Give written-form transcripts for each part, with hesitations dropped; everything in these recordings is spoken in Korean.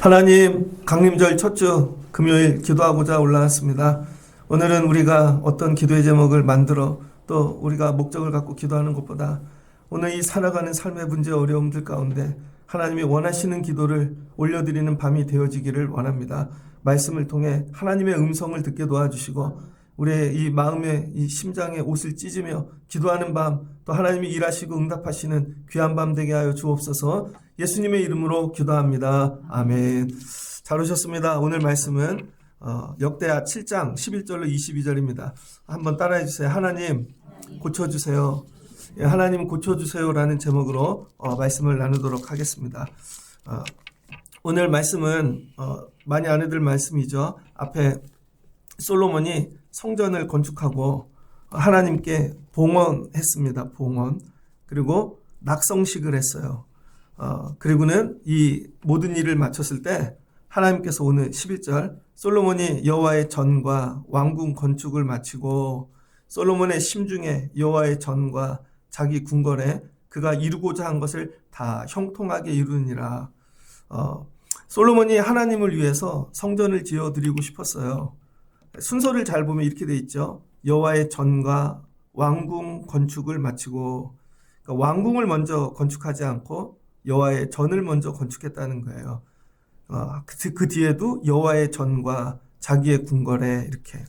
하나님, 강림절 첫 주 금요일 기도하고자 올라왔습니다. 오늘은 우리가 어떤 기도의 제목을 만들어 또 우리가 목적을 갖고 기도하는 것보다 오늘 이 살아가는 삶의 문제 어려움들 가운데 하나님이 원하시는 기도를 올려드리는 밤이 되어지기를 원합니다. 말씀을 통해 하나님의 음성을 듣게 도와주시고 우리의 이 마음의 이 심장의 옷을 찢으며 기도하는 밤, 또 하나님이 일하시고 응답하시는 귀한 밤 되게 하여 주옵소서. 예수님의 이름으로 기도합니다. 아멘. 잘 오셨습니다. 오늘 말씀은 역대하 7장 11절로 22절입니다. 한번 따라해 주세요. 하나님 고쳐주세요. 하나님 고쳐주세요라는 제목으로 말씀을 나누도록 하겠습니다. 오늘 말씀은 많이 아내들 말씀이죠. 앞에 솔로몬이 성전을 건축하고 하나님께 봉헌했습니다. 봉헌. 그리고 낙성식을 했어요. 그리고는 이 모든 일을 마쳤을 때 하나님께서 오늘 11절 솔로몬이 여호와의 전과 왕궁 건축을 마치고 솔로몬의 심중에 여호와의 전과 자기 궁궐에 그가 이루고자 한 것을 다 형통하게 이루니라. 솔로몬이 하나님을 위해서 성전을 지어드리고 싶었어요. 순서를 잘 보면 이렇게 돼 있죠. 여호와의 전과 왕궁 건축을 마치고, 그러니까 왕궁을 먼저 건축하지 않고 여호와의 전을 먼저 건축했다는 거예요. 그 뒤에도 여호와의 전과 자기의 궁궐에 이렇게.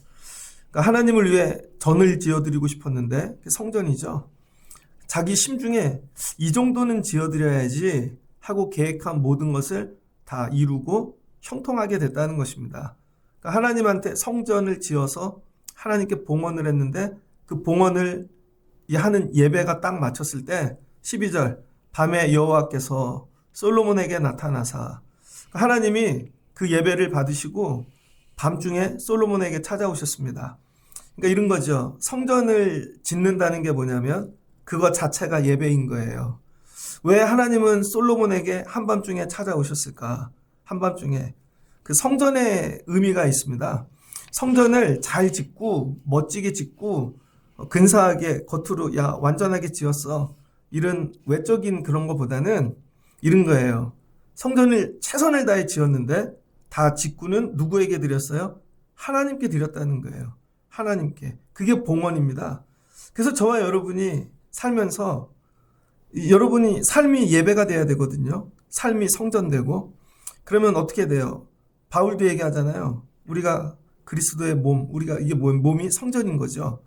그러니까 하나님을 위해 전을 지어드리고 싶었는데 성전이죠. 자기 심중에 이 정도는 지어드려야지 하고 계획한 모든 것을 다 이루고 형통하게 됐다는 것입니다. 그러니까 하나님한테 성전을 지어서 하나님께 봉헌을 했는데 그 봉헌을 하는 예배가 딱 마쳤을 때 12절 밤에 여호와께서 솔로몬에게 나타나사, 하나님이 그 예배를 받으시고 밤중에 솔로몬에게 찾아오셨습니다. 그러니까 이런 거죠. 성전을 짓는다는 게 뭐냐면 그거 자체가 예배인 거예요. 왜 하나님은 솔로몬에게 한밤중에 찾아오셨을까? 한밤중에. 그 성전의 의미가 있습니다. 성전을 잘 짓고 멋지게 짓고 근사하게 겉으로 야 완전하게 지었어, 이런 외적인 그런 것보다는 이런 거예요. 성전을 최선을 다해 지었는데 다 직구는 누구에게 드렸어요? 하나님께 드렸다는 거예요. 하나님께. 그게 봉헌입니다. 그래서 저와 여러분이 살면서 여러분이 삶이 예배가 돼야 되거든요. 삶이 성전되고. 그러면 어떻게 돼요? 바울도 얘기하잖아요. 우리가 그리스도의 몸, 우리가 이게 몸이 성전인 거죠.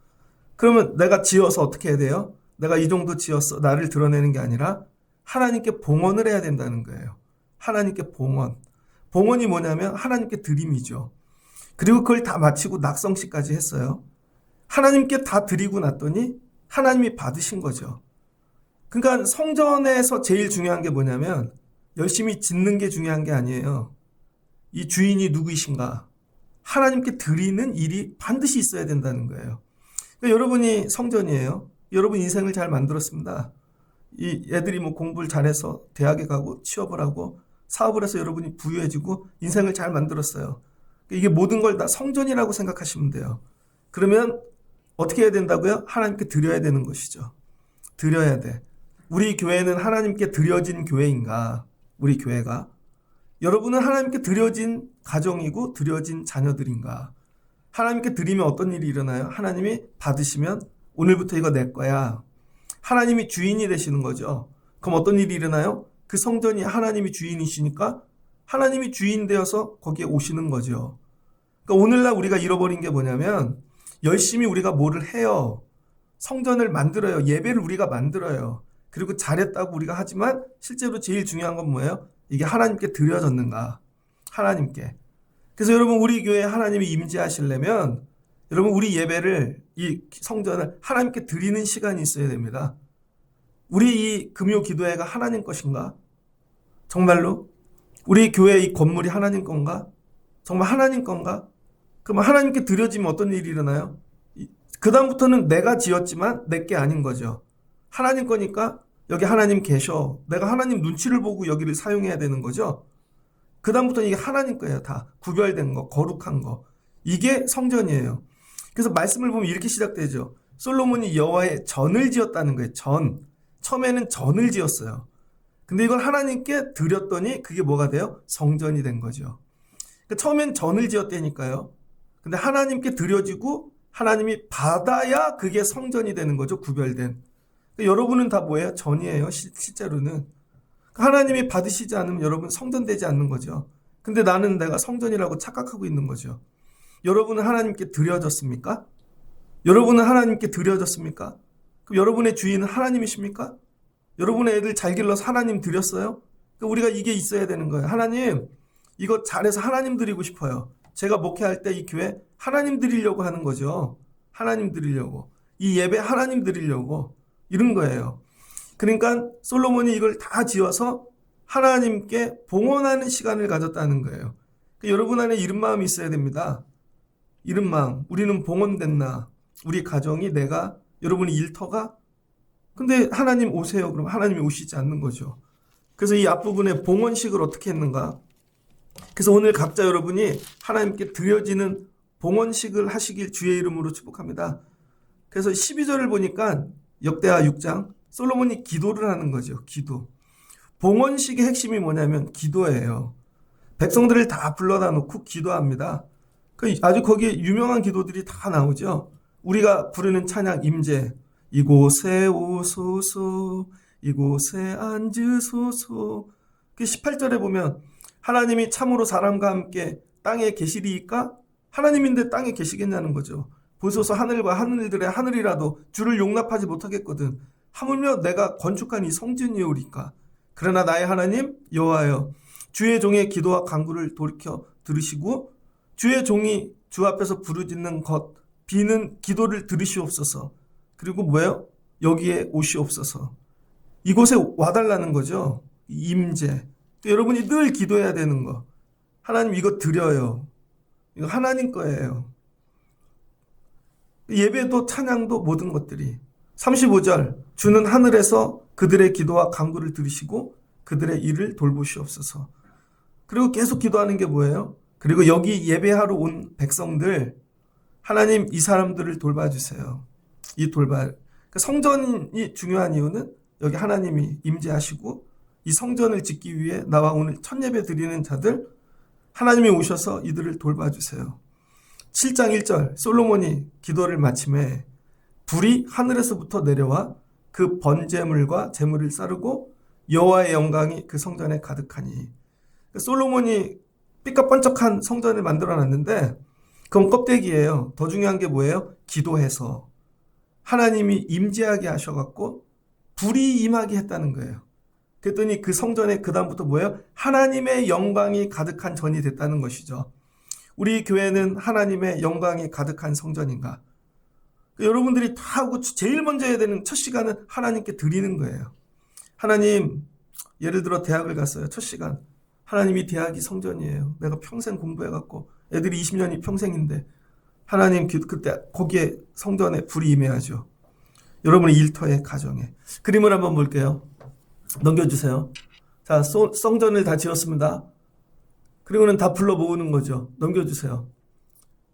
그러면 내가 지어서 어떻게 해야 돼요? 내가 이 정도 지었어, 나를 드러내는 게 아니라 하나님께 봉헌을 해야 된다는 거예요. 하나님께 봉헌. 봉헌이 뭐냐면 하나님께 드림이죠. 그리고 그걸 다 마치고 낙성식까지 했어요. 하나님께 다 드리고 났더니 하나님이 받으신 거죠. 그러니까 성전에서 제일 중요한 게 뭐냐면 열심히 짓는 게 중요한 게 아니에요. 이 주인이 누구이신가? 하나님께 드리는 일이 반드시 있어야 된다는 거예요. 그러니까 여러분이 성전이에요. 여러분 인생을 잘 만들었습니다. 이 애들이 뭐 공부를 잘해서 대학에 가고 취업을 하고 사업을 해서 여러분이 부유해지고 인생을 잘 만들었어요. 이게 모든 걸 다 성전이라고 생각하시면 돼요. 그러면 어떻게 해야 된다고요? 하나님께 드려야 되는 것이죠. 드려야 돼. 우리 교회는 하나님께 드려진 교회인가? 우리 교회가. 여러분은 하나님께 드려진 가정이고 드려진 자녀들인가? 하나님께 드리면 어떤 일이 일어나요? 하나님이 받으시면 오늘부터 이거 내 거야. 하나님이 주인이 되시는 거죠. 그럼 어떤 일이 일어나요? 그 성전이 하나님이 주인이시니까 하나님이 주인 되어서 거기에 오시는 거죠. 그러니까 오늘날 우리가 잃어버린 게 뭐냐면 열심히 우리가 뭐를 해요. 성전을 만들어요. 예배를 우리가 만들어요. 그리고 잘했다고 우리가 하지만 실제로 제일 중요한 건 뭐예요? 이게 하나님께 드려졌는가? 하나님께. 그래서 여러분 우리 교회에 하나님이 임재하시려면 여러분 우리 예배를, 이 성전을 하나님께 드리는 시간이 있어야 됩니다. 우리 이 금요 기도회가 하나님 것인가? 정말로? 우리 교회 이 건물이 하나님 건가? 정말 하나님 건가? 그러면 하나님께 드려지면 어떤 일이 일어나요? 그 다음부터는 내가 지었지만 내게 아닌 거죠. 하나님 거니까 여기 하나님 계셔. 내가 하나님 눈치를 보고 여기를 사용해야 되는 거죠. 그 다음부터는 이게 하나님 거예요. 다 구별된 거, 거룩한 거. 이게 성전이에요. 그래서 말씀을 보면 이렇게 시작되죠. 솔로몬이 여호와의 전을 지었다는 거예요. 전. 처음에는 전을 지었어요. 근데 이걸 하나님께 드렸더니 그게 뭐가 돼요? 성전이 된 거죠. 그러니까 처음엔 전을 지었다니까요. 근데 하나님께 드려지고 하나님이 받아야 그게 성전이 되는 거죠. 구별된. 그러니까 여러분은 다 뭐예요? 전이에요. 실제로는. 그러니까 하나님이 받으시지 않으면 여러분 성전되지 않는 거죠. 근데 나는 내가 성전이라고 착각하고 있는 거죠. 여러분은 하나님께 드려졌습니까? 여러분은 하나님께 드려졌습니까? 그럼 여러분의 주인은 하나님이십니까? 여러분의 애들 잘 길러서 하나님 드렸어요? 그러니까 우리가 이게 있어야 되는 거예요. 하나님, 이거 잘해서 하나님 드리고 싶어요. 제가 목회할 때 이 교회 하나님 드리려고 하는 거죠. 하나님 드리려고. 이 예배 하나님 드리려고. 이런 거예요. 그러니까 솔로몬이 이걸 다 지어서 하나님께 봉헌하는 시간을 가졌다는 거예요. 그러니까 여러분 안에 이런 마음이 있어야 됩니다. 이런 마음. 우리는 봉헌됐나? 우리 가정이 내가 여러분이 일터가 근데 하나님 오세요. 그럼 하나님이 오시지 않는 거죠. 그래서 이 앞부분에 봉헌식을 어떻게 했는가? 그래서 오늘 각자 여러분이 하나님께 드려지는 봉헌식을 하시길 주의 이름으로 축복합니다. 그래서 12절을 보니까 역대하 6장 솔로몬이 기도를 하는 거죠. 기도. 봉헌식의 핵심이 뭐냐면 기도예요. 백성들을 다 불러다 놓고 기도합니다. 아주 거기에 유명한 기도들이 다 나오죠. 우리가 부르는 찬양 임재, 이곳에 오소서, 이곳에 앉으소서. 18절에 보면 하나님이 참으로 사람과 함께 땅에 계시리이까? 하나님인데 땅에 계시겠냐는 거죠. 보소서 하늘과 하늘들의 하늘이라도 주를 용납하지 못하겠거든. 하물며 내가 건축한 이 성전이오리까? 그러나 나의 하나님 여호와여, 주의 종의 기도와 간구를 돌이켜 들으시고 주의 종이 주 앞에서 부르짖는 것 비는 기도를 들으시옵소서. 그리고 뭐예요? 여기에 오시옵소서. 이곳에 와달라는 거죠. 임재. 여러분이 늘 기도해야 되는 거. 하나님 이거 드려요. 이거 하나님 거예요. 예배도 찬양도 모든 것들이. 35절 주는 하늘에서 그들의 기도와 간구를 들으시고 그들의 일을 돌보시옵소서. 그리고 계속 기도하는 게 뭐예요? 그리고 여기 예배하러 온 백성들 하나님 이 사람들을 돌봐주세요. 이 돌발. 성전이 중요한 이유는 여기 하나님이 임재하시고 이 성전을 짓기 위해 나와 오늘 첫 예배 드리는 자들 하나님이 오셔서 이들을 돌봐주세요. 7장 1절 솔로몬이 기도를 마침에 불이 하늘에서부터 내려와 그 번제물과 제물을 싸르고 여호와의 영광이 그 성전에 가득하니. 솔로몬이 삐까뻔쩍한 성전을 만들어놨는데 그건 껍데기예요. 더 중요한 게 뭐예요? 기도해서 하나님이 임재하게 하셔갖고 불이 임하게 했다는 거예요. 그랬더니 그 성전에 그 다음부터 뭐예요? 하나님의 영광이 가득한 전이 됐다는 것이죠. 우리 교회는 하나님의 영광이 가득한 성전인가? 여러분들이 다 하고 제일 먼저 해야 되는 첫 시간은 하나님께 드리는 거예요. 하나님, 예를 들어 대학을 갔어요. 첫 시간. 하나님이 대학이 성전이에요. 내가 평생 공부해갖고 애들이 20년이 평생인데 하나님 그때 거기에 성전에 불이 임해야죠. 여러분의 일터에 가정에. 그림을 한번 볼게요. 넘겨주세요. 자, 성전을 다 지었습니다. 그리고는 다 불러 모으는 거죠. 넘겨주세요.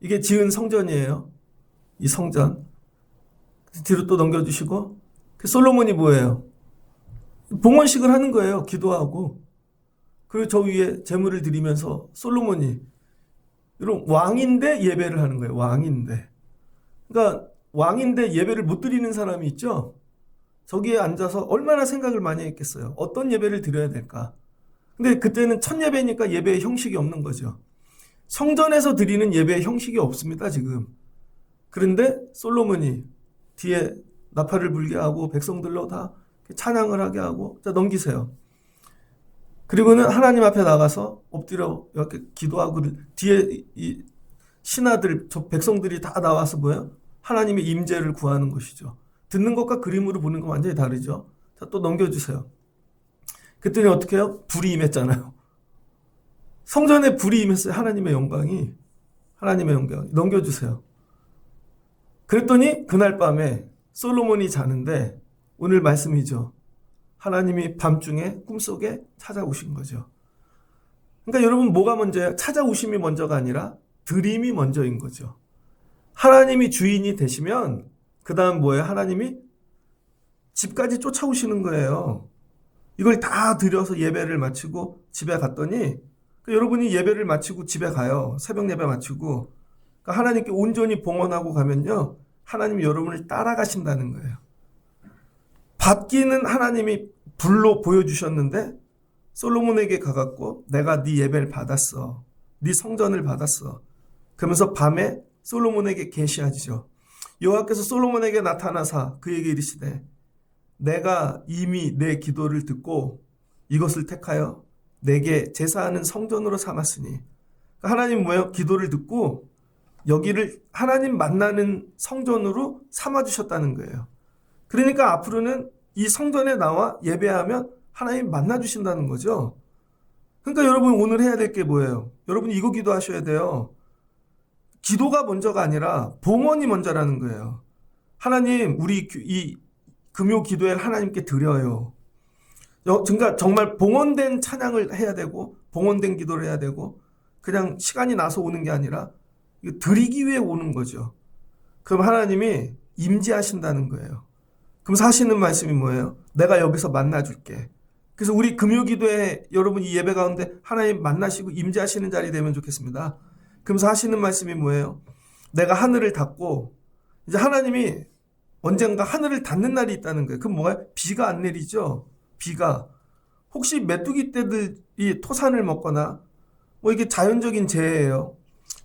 이게 지은 성전이에요. 이 성전. 뒤로 또 넘겨주시고. 솔로몬이 뭐예요? 봉헌식을 하는 거예요. 기도하고. 그리고 저 위에 제물을 드리면서 솔로몬이 여러분 왕인데 예배를 하는 거예요. 왕인데. 그러니까 왕인데 예배를 못 드리는 사람이 있죠. 저기에 앉아서 얼마나 생각을 많이 했겠어요. 어떤 예배를 드려야 될까? 근데 그때는 첫 예배니까 예배의 형식이 없는 거죠. 성전에서 드리는 예배의 형식이 없습니다, 지금. 그런데 솔로몬이 뒤에 나팔을 불게 하고 백성들로 다 찬양을 하게 하고. 자, 넘기세요. 그리고는 하나님 앞에 나가서 엎드려 이렇게 기도하고 뒤에 이 신하들, 저 백성들이 다 나와서 뭐예요? 하나님의 임재를 구하는 것이죠. 듣는 것과 그림으로 보는 건 완전히 다르죠. 자, 또 넘겨주세요. 그랬더니 어떻게 해요? 불이 임했잖아요. 성전에 불이 임했어요. 하나님의 영광이. 하나님의 영광이. 넘겨주세요. 그랬더니 그날 밤에 솔로몬이 자는데 오늘 말씀이죠. 하나님이 밤중에 꿈속에 찾아오신 거죠. 그러니까 여러분 뭐가 먼저예요? 찾아오심이 먼저가 아니라 드림이 먼저인 거죠. 하나님이 주인이 되시면 그 다음 뭐예요? 하나님이 집까지 쫓아오시는 거예요. 이걸 다 드려서 예배를 마치고 집에 갔더니 여러분이 예배를 마치고 집에 가요. 새벽 예배 마치고 하나님께 온전히 봉헌하고 가면요. 하나님이 여러분을 따라가신다는 거예요. 받기는 하나님이 불로 보여주셨는데 솔로몬에게 가갖고 내가 네 예배를 받았어. 네 성전을 받았어. 그러면서 밤에 솔로몬에게 계시하시죠. 여호와께서 솔로몬에게 나타나사 그에게 이르시되 내가 이미 내 기도를 듣고 이것을 택하여 내게 제사하는 성전으로 삼았으니 하나님 뭐예요? 기도를 듣고 여기를 하나님 만나는 성전으로 삼아주셨다는 거예요. 그러니까 앞으로는 이 성전에 나와 예배하면 하나님 만나주신다는 거죠. 그러니까 여러분 오늘 해야 될 게 뭐예요? 여러분 이거 기도하셔야 돼요. 기도가 먼저가 아니라 봉헌이 먼저라는 거예요. 하나님 우리 이 금요 기도회를 하나님께 드려요. 그러니까 정말 봉헌된 찬양을 해야 되고 봉헌된 기도를 해야 되고 그냥 시간이 나서 오는 게 아니라 드리기 위해 오는 거죠. 그럼 하나님이 임재하신다는 거예요. 그럼 하시는 말씀이 뭐예요? 내가 여기서 만나줄게. 그래서 우리 금요기도에 여러분 이 예배 가운데 하나님 만나시고 임재하시는 자리 되면 좋겠습니다. 그러면서 하시는 말씀이 뭐예요? 내가 하늘을 닫고 이제 하나님이 언젠가 하늘을 닫는 날이 있다는 거예요. 그럼 뭐가 비가 안 내리죠? 비가. 혹시 메뚜기 떼들이 토산을 먹거나 뭐 이게 자연적인 재해예요.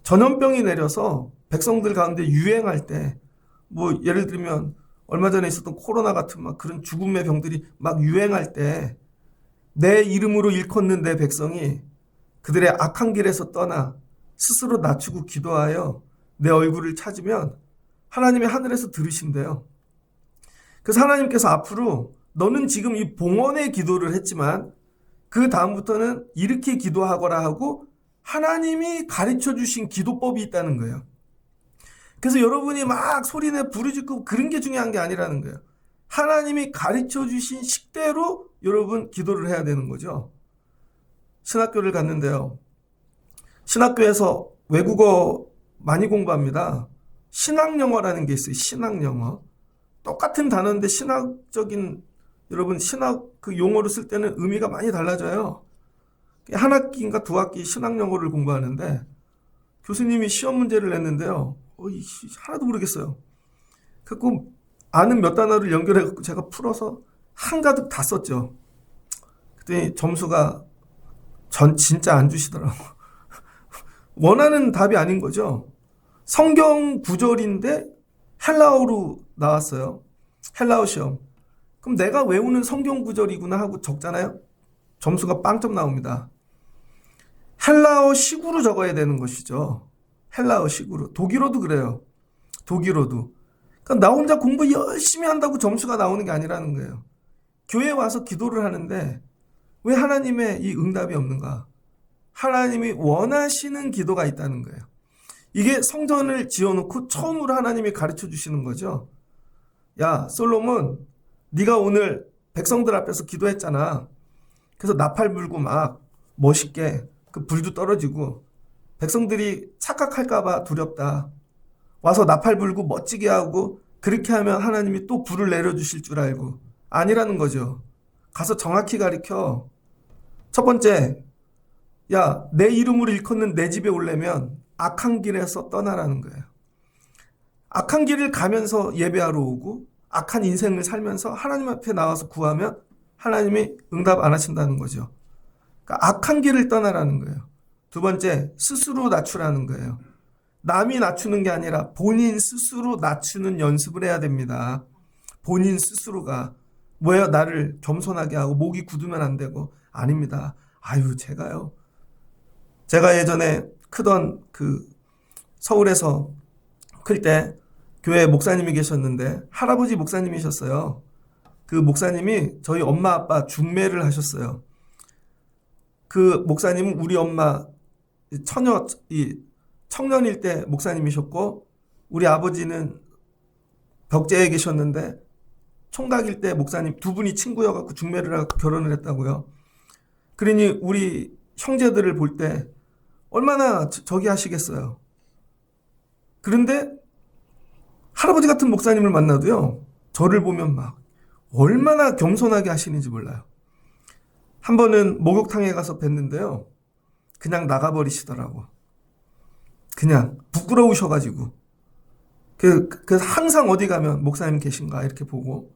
전염병이 내려서 백성들 가운데 유행할 때 뭐 예를 들면 얼마 전에 있었던 코로나 같은 막 그런 죽음의 병들이 막 유행할 때 내 이름으로 일컫는 내 백성이 그들의 악한 길에서 떠나 스스로 낮추고 기도하여 내 얼굴을 찾으면 하나님이 하늘에서 들으신대요. 그래서 하나님께서 앞으로 너는 지금 이 봉헌의 기도를 했지만 그 다음부터는 이렇게 기도하거라 하고 하나님이 가르쳐 주신 기도법이 있다는 거예요. 그래서 여러분이 막 소리내 부르짖고 그런 게 중요한 게 아니라는 거예요. 하나님이 가르쳐 주신 식대로 여러분 기도를 해야 되는 거죠. 신학교를 갔는데요. 신학교에서 외국어 많이 공부합니다. 신학영어라는 게 있어요. 신학영어. 똑같은 단어인데 신학적인 여러분 신학 그 용어를 쓸 때는 의미가 많이 달라져요. 한 학기인가 두 학기 신학영어를 공부하는데 교수님이 시험 문제를 냈는데요. 하나도 모르겠어요. 그래서 아는 몇 단어를 연결해 제가 풀어서 한가득 다 썼죠. 그랬더니 점수가 진짜 안 주시더라고. 원하는 답이 아닌 거죠. 성경 구절인데 헬라어로 나왔어요. 헬라어 시험. 그럼 내가 외우는 성경 구절이구나 하고 적잖아요. 점수가 빵점 나옵니다. 헬라어 식으로 적어야 되는 것이죠. 헬라어 식으로. 독일어도 그래요. 독일어도. 그러니까 나 혼자 공부 열심히 한다고 점수가 나오는 게 아니라는 거예요. 교회에 와서 기도를 하는데 왜 하나님의 이 응답이 없는가? 하나님이 원하시는 기도가 있다는 거예요. 이게 성전을 지어놓고 처음으로 하나님이 가르쳐 주시는 거죠. 야, 솔로몬, 네가 오늘 백성들 앞에서 기도했잖아. 그래서 나팔 불고 막 멋있게 그 불도 떨어지고 백성들이 착각할까봐 두렵다. 와서 나팔 불고 멋지게 하고 그렇게 하면 하나님이 또 불을 내려주실 줄 알고 아니라는 거죠. 가서 정확히 가르쳐. 첫 번째, 야, 내 이름으로 일컫는 내 집에 오려면 악한 길에서 떠나라는 거예요. 악한 길을 가면서 예배하러 오고 악한 인생을 살면서 하나님 앞에 나와서 구하면 하나님이 응답 안 하신다는 거죠. 그러니까 악한 길을 떠나라는 거예요. 두 번째, 스스로 낮추라는 거예요. 남이 낮추는 게 아니라 본인 스스로 낮추는 연습을 해야 됩니다. 본인 스스로가 뭐예요? 나를 겸손하게 하고 목이 굳으면 안 되고 아닙니다. 아유, 제가 예전에 크던 그 서울에서 클 때 교회 목사님이 계셨는데 할아버지 목사님이셨어요. 그 목사님이 저희 엄마 아빠 중매를 하셨어요. 그 목사님은 우리 엄마 청년일 때 목사님이셨고 우리 아버지는 벽제에 계셨는데 총각일 때 목사님 두 분이 친구여갖고 중매를 하고 결혼을 했다고요. 그러니 우리 형제들을 볼 때 얼마나 저기 하시겠어요. 그런데 할아버지 같은 목사님을 만나도요, 저를 보면 막 얼마나 겸손하게 하시는지 몰라요. 한 번은 목욕탕에 가서 뵀는데요, 그냥 나가버리시더라고. 그냥 부끄러우셔가지고. 그래서 항상 어디 가면 목사님 계신가 이렇게 보고,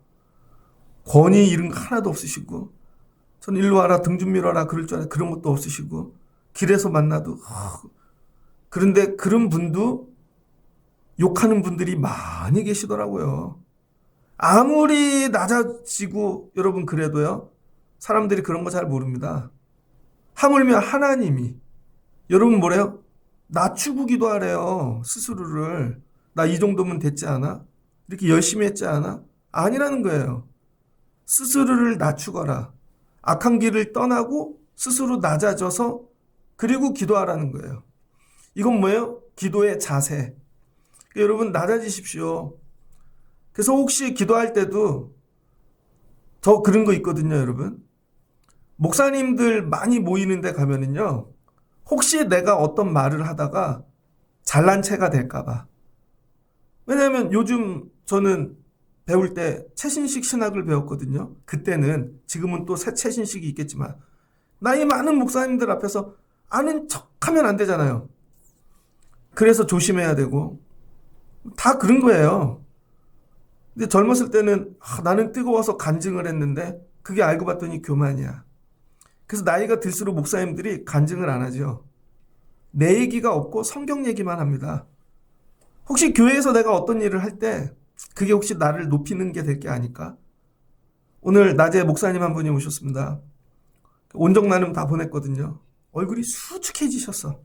권위 이런 거 하나도 없으시고, 저는 일로 와라 등 좀 밀어라 그럴 줄 알았는데 그런 것도 없으시고, 길에서 만나도 그런데 그런 분도 욕하는 분들이 많이 계시더라고요. 아무리 낮아지고 여러분 그래도요, 사람들이 그런 거 잘 모릅니다. 하물며 하나님이 여러분 뭐래요? 낮추고 기도하래요. 스스로를. 나 이 정도면 됐지 않아? 이렇게 열심히 했지 않아? 아니라는 거예요. 스스로를 낮추거라. 악한 길을 떠나고 스스로 낮아져서 그리고 기도하라는 거예요. 이건 뭐예요? 기도의 자세. 여러분 낮아지십시오. 그래서 혹시 기도할 때도 저 그런 거 있거든요, 여러분. 목사님들 많이 모이는 데 가면은요, 혹시 내가 어떤 말을 하다가 잘난 체가 될까 봐. 왜냐하면 요즘 저는 배울 때 최신식 신학을 배웠거든요. 그때는, 지금은 또 새 최신식이 있겠지만, 나이 많은 목사님들 앞에서 아는 척하면 안 되잖아요. 그래서 조심해야 되고 다 그런 거예요. 근데 젊었을 때는 나는 뜨거워서 간증을 했는데 그게 알고 봤더니 교만이야. 그래서 나이가 들수록 목사님들이 간증을 안 하죠. 내 얘기가 없고 성경 얘기만 합니다. 혹시 교회에서 내가 어떤 일을 할 때 그게 혹시 나를 높이는 게 될 게 아닐까? 오늘 낮에 목사님 한 분이 오셨습니다. 온정 나눔 다 보냈거든요. 얼굴이 수축해지셨어.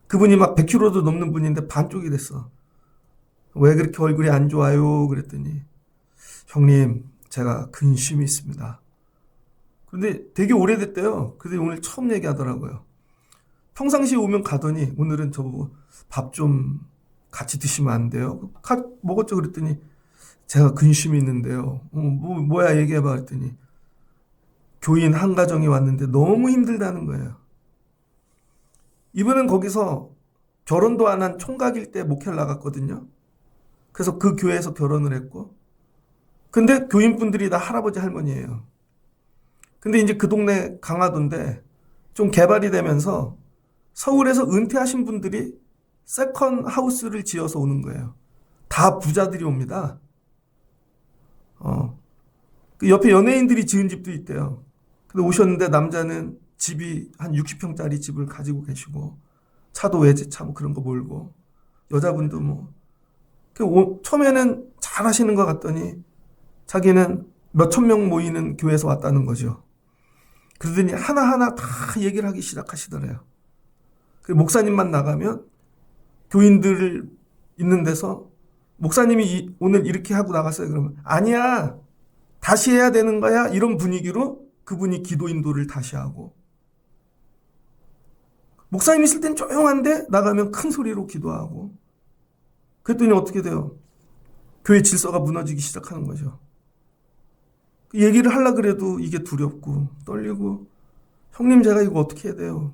그분이 막 100kg도 넘는 분인데 반쪽이 됐어. 왜 그렇게 얼굴이 안 좋아요? 그랬더니, 형님, 제가 근심이 있습니다. 그런데 되게 오래됐대요. 그래서 오늘 처음 얘기하더라고요. 평상시에 오면 가더니 오늘은 저보고 밥 좀 같이 드시면 안 돼요? 먹었죠? 그랬더니 제가 근심이 있는데요. 뭐야 얘기해봐 그랬더니 교인 한 가정이 왔는데 너무 힘들다는 거예요. 이분은 거기서 결혼도 안 한 총각일 때 목회를 나갔거든요. 그래서 그 교회에서 결혼을 했고, 근데 교인분들이 다 할아버지 할머니예요. 근데 이제 그 동네 강화도인데 좀 개발이 되면서 서울에서 은퇴하신 분들이 세컨 하우스를 지어서 오는 거예요. 다 부자들이 옵니다. 그 옆에 연예인들이 지은 집도 있대요. 근데 오셨는데 남자는 집이 한 60평짜리 집을 가지고 계시고, 차도 외제차 뭐 그런 거 몰고, 여자분도 뭐 처음에는 잘 하시는 것 같더니 자기는 몇천 명 모이는 교회에서 왔다는 거죠. 그러더니 하나하나 다 얘기를 하기 시작하시더래요. 목사님만 나가면 교인들 있는 데서 목사님이 오늘 이렇게 하고 나갔어요. 그러면 아니야, 다시 해야 되는 거야. 이런 분위기로 그분이 기도 인도를 다시 하고, 목사님 있을 땐 조용한데 나가면 큰 소리로 기도하고, 그랬더니 어떻게 돼요? 교회 질서가 무너지기 시작하는 거죠. 얘기를 하려고 그래도 이게 두렵고 떨리고, 형님 제가 이거 어떻게 해야 돼요?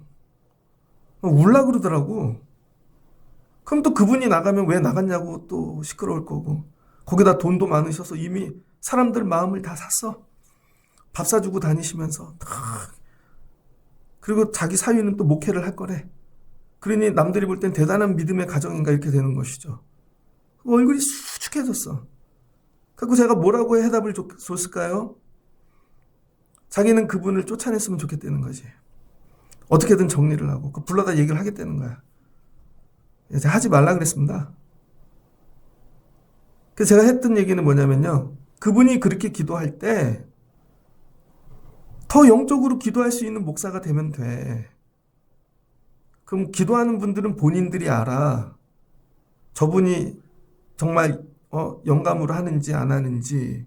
울라 그러더라고. 그럼 또 그분이 나가면 왜 나갔냐고 또 시끄러울 거고, 거기다 돈도 많으셔서 이미 사람들 마음을 다 샀어. 밥 사주고 다니시면서 그리고 자기 사위는 또 목회를 할 거래. 그러니 남들이 볼 땐 대단한 믿음의 가정인가 이렇게 되는 것이죠. 얼굴이 수축해졌어. 그리고 제가 뭐라고 해답을 줬을까요? 자기는 그분을 쫓아냈으면 좋겠다는 거지. 어떻게든 정리를 하고 불러다 얘기를 하겠다는 거야. 제가 하지 말라 그랬습니다. 그래서 제가 했던 얘기는 뭐냐면요, 그분이 그렇게 기도할 때 더 영적으로 기도할 수 있는 목사가 되면 돼. 그럼 기도하는 분들은 본인들이 알아. 저분이 정말 영감으로 하는지 안 하는지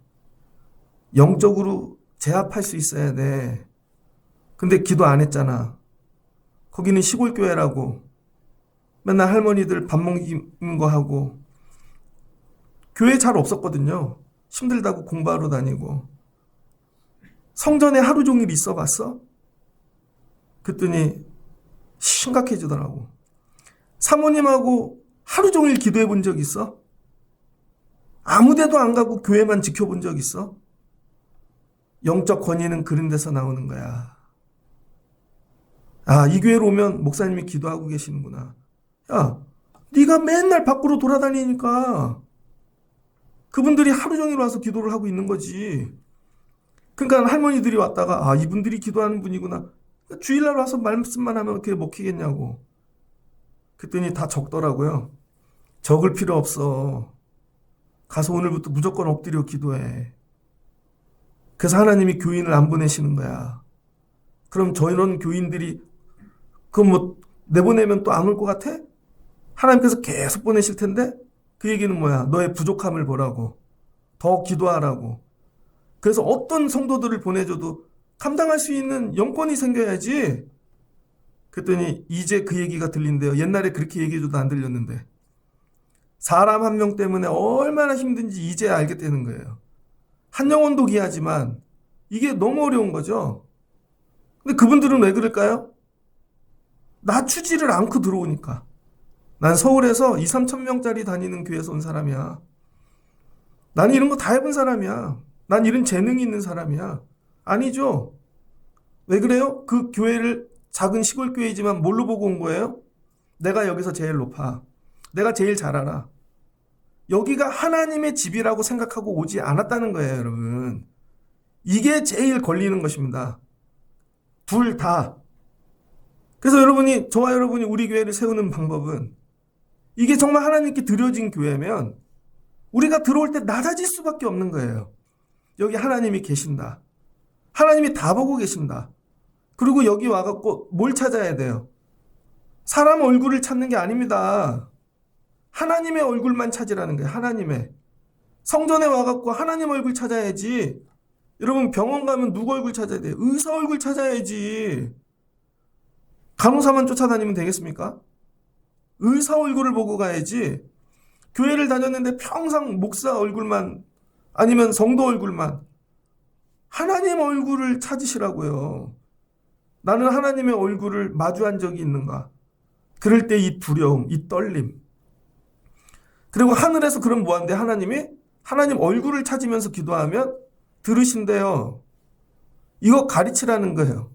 영적으로 제압할 수 있어야 돼. 근데 기도 안 했잖아. 거기는 시골 교회라고 맨날 할머니들 밥 먹이는 거 하고, 교회 잘 없었거든요. 힘들다고 공부하러 다니고. 성전에 하루 종일 있어 봤어? 그랬더니 심각해지더라고. 사모님하고 하루 종일 기도해 본 적 있어? 아무 데도 안 가고 교회만 지켜본 적 있어? 영적 권위는 그런 데서 나오는 거야. 아, 이 교회로 오면 목사님이 기도하고 계시는구나. 야, 네가 맨날 밖으로 돌아다니니까 그분들이 하루 종일 와서 기도를 하고 있는 거지. 그러니까 할머니들이 왔다가 아, 이분들이 기도하는 분이구나. 주일날 와서 말씀만 하면 그게 먹히겠냐고. 그랬더니 다 적더라고요. 적을 필요 없어. 가서 오늘부터 무조건 엎드려 기도해. 그래서 하나님이 교인을 안 보내시는 거야. 그럼 저런 교인들이 그럼 뭐 내보내면 또 안 올 것 같아? 하나님께서 계속 보내실 텐데 그 얘기는 뭐야? 너의 부족함을 보라고. 더 기도하라고. 그래서 어떤 성도들을 보내줘도 감당할 수 있는 영권이 생겨야지. 그랬더니 이제 그 얘기가 들린대요. 옛날에 그렇게 얘기해줘도 안 들렸는데. 사람 한 명 때문에 얼마나 힘든지 이제 알게 되는 거예요. 한 영혼도 귀하지만 이게 너무 어려운 거죠. 근데 그분들은 왜 그럴까요? 낮추지를 않고 들어오니까. 난 서울에서 2, 3천 명짜리 다니는 교회에서 온 사람이야. 나는 이런 거 다 해본 사람이야. 난 이런 재능이 있는 사람이야. 아니죠. 왜 그래요? 그 교회를 작은 시골 교회이지만 뭘로 보고 온 거예요? 내가 여기서 제일 높아. 내가 제일 잘 알아. 여기가 하나님의 집이라고 생각하고 오지 않았다는 거예요, 여러분. 이게 제일 걸리는 것입니다. 둘 다. 그래서 저와 여러분이 우리 교회를 세우는 방법은 이게 정말 하나님께 드려진 교회면 우리가 들어올 때 낮아질 수밖에 없는 거예요. 여기 하나님이 계신다. 하나님이 다 보고 계신다. 그리고 여기 와갖고 뭘 찾아야 돼요? 사람 얼굴을 찾는 게 아닙니다. 하나님의 얼굴만 찾으라는 거예요. 하나님의. 성전에 와갖고 하나님 얼굴 찾아야지. 여러분 병원 가면 누구 얼굴 찾아야 돼요? 의사 얼굴 찾아야지. 간호사만 쫓아다니면 되겠습니까? 의사 얼굴을 보고 가야지. 교회를 다녔는데 평생 목사 얼굴만 아니면 성도 얼굴만. 하나님 얼굴을 찾으시라고요. 나는 하나님의 얼굴을 마주한 적이 있는가? 그럴 때 이 두려움, 이 떨림. 그리고 하늘에서 그럼 뭐한대? 하나님이 하나님 얼굴을 찾으면서 기도하면 들으신대요. 이거 가르치라는 거예요.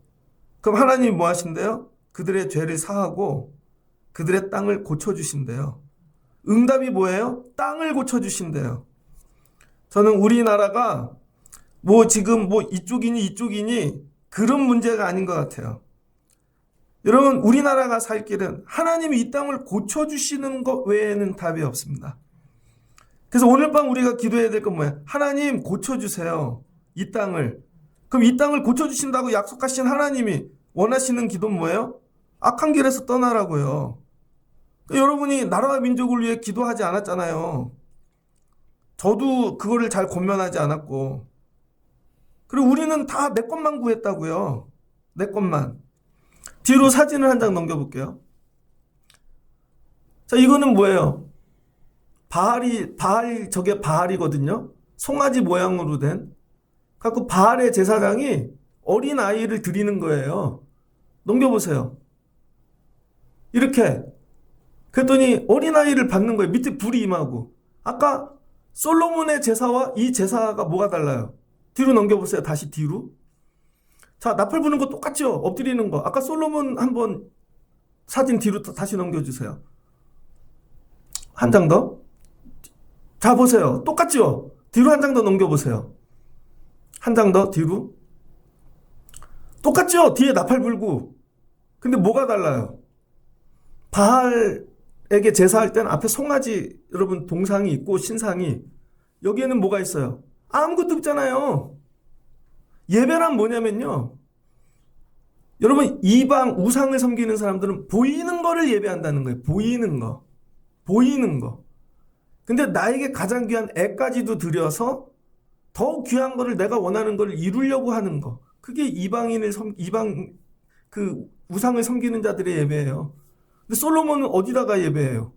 그럼 하나님이 뭐 하신대요? 그들의 죄를 사하고 그들의 땅을 고쳐주신대요. 응답이 뭐예요? 땅을 고쳐주신대요. 저는 우리나라가 뭐 지금 뭐 이쪽이니 그런 문제가 아닌 것 같아요. 여러분 우리나라가 살 길은 하나님이 이 땅을 고쳐주시는 것 외에는 답이 없습니다. 그래서 오늘 밤 우리가 기도해야 될 건 뭐야? 하나님 고쳐주세요. 이 땅을. 그럼 이 땅을 고쳐주신다고 약속하신 하나님이 원하시는 기도는 뭐예요? 악한 길에서 떠나라고요. 그러니까 여러분이 나라와 민족을 위해 기도하지 않았잖아요. 저도 그거를 잘 권면하지 않았고. 그리고 우리는 다 내 것만 구했다고요. 내 것만. 뒤로 사진을 한 장 넘겨볼게요. 자, 이거는 뭐예요? 저게 바알이거든요. 송아지 모양으로 된. 갖고 바알의 제사장이 어린 아이를 드리는 거예요. 넘겨보세요. 이렇게. 그랬더니 어린 아이를 받는 거예요. 밑에 불이 임하고. 아까 솔로몬의 제사와 이 제사가 뭐가 달라요? 뒤로 넘겨보세요. 다시 뒤로. 자, 나팔 부는 거 똑같죠? 엎드리는 거. 아까 솔로몬 한번 사진 뒤로 다시 넘겨주세요. 한 장 더. 자, 보세요. 똑같죠? 뒤로 한 장 더 넘겨보세요. 한 장 더 뒤로. 똑같죠? 뒤에 나팔 불고. 근데 뭐가 달라요? 바알에게 제사할 때는 앞에 송아지 여러분 동상이 있고 신상이. 여기에는 뭐가 있어요? 아무것도 없잖아요. 예배란 뭐냐면요. 여러분 이방 우상을 섬기는 사람들은 보이는 거를 예배한다는 거예요. 보이는 거. 보이는 거. 근데 나에게 가장 귀한 애까지도 들여서 더 귀한 거를 내가 원하는 거를 이루려고 하는 거. 그게 이방 그 우상을 섬기는 자들의 예배예요. 근데 솔로몬은 어디다가 예배해요?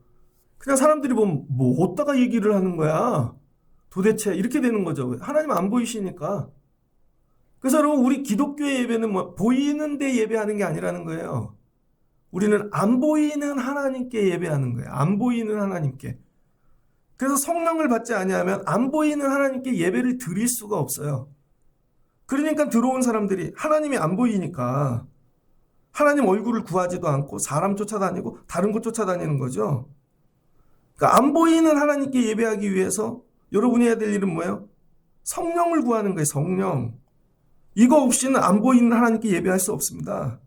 그냥 사람들이 보면 뭐 어디다가 얘기를 하는 거야? 도대체 이렇게 되는 거죠. 하나님 안 보이시니까. 그래서 여러분 우리 기독교의 예배는 뭐 보이는데 예배하는 게 아니라는 거예요. 우리는 안 보이는 하나님께 예배하는 거예요. 안 보이는 하나님께. 그래서 성령을 받지 아니하면 안 보이는 하나님께 예배를 드릴 수가 없어요. 그러니까 들어온 사람들이 하나님이 안 보이니까 하나님 얼굴을 구하지도 않고 사람 쫓아다니고 다른 곳 쫓아다니는 거죠. 그러니까 안 보이는 하나님께 예배하기 위해서 여러분이 해야 될 일은 뭐예요? 성령을 구하는 거예요. 성령. 이거 없이는 안 보이는 하나님께 예배할 수 없습니다.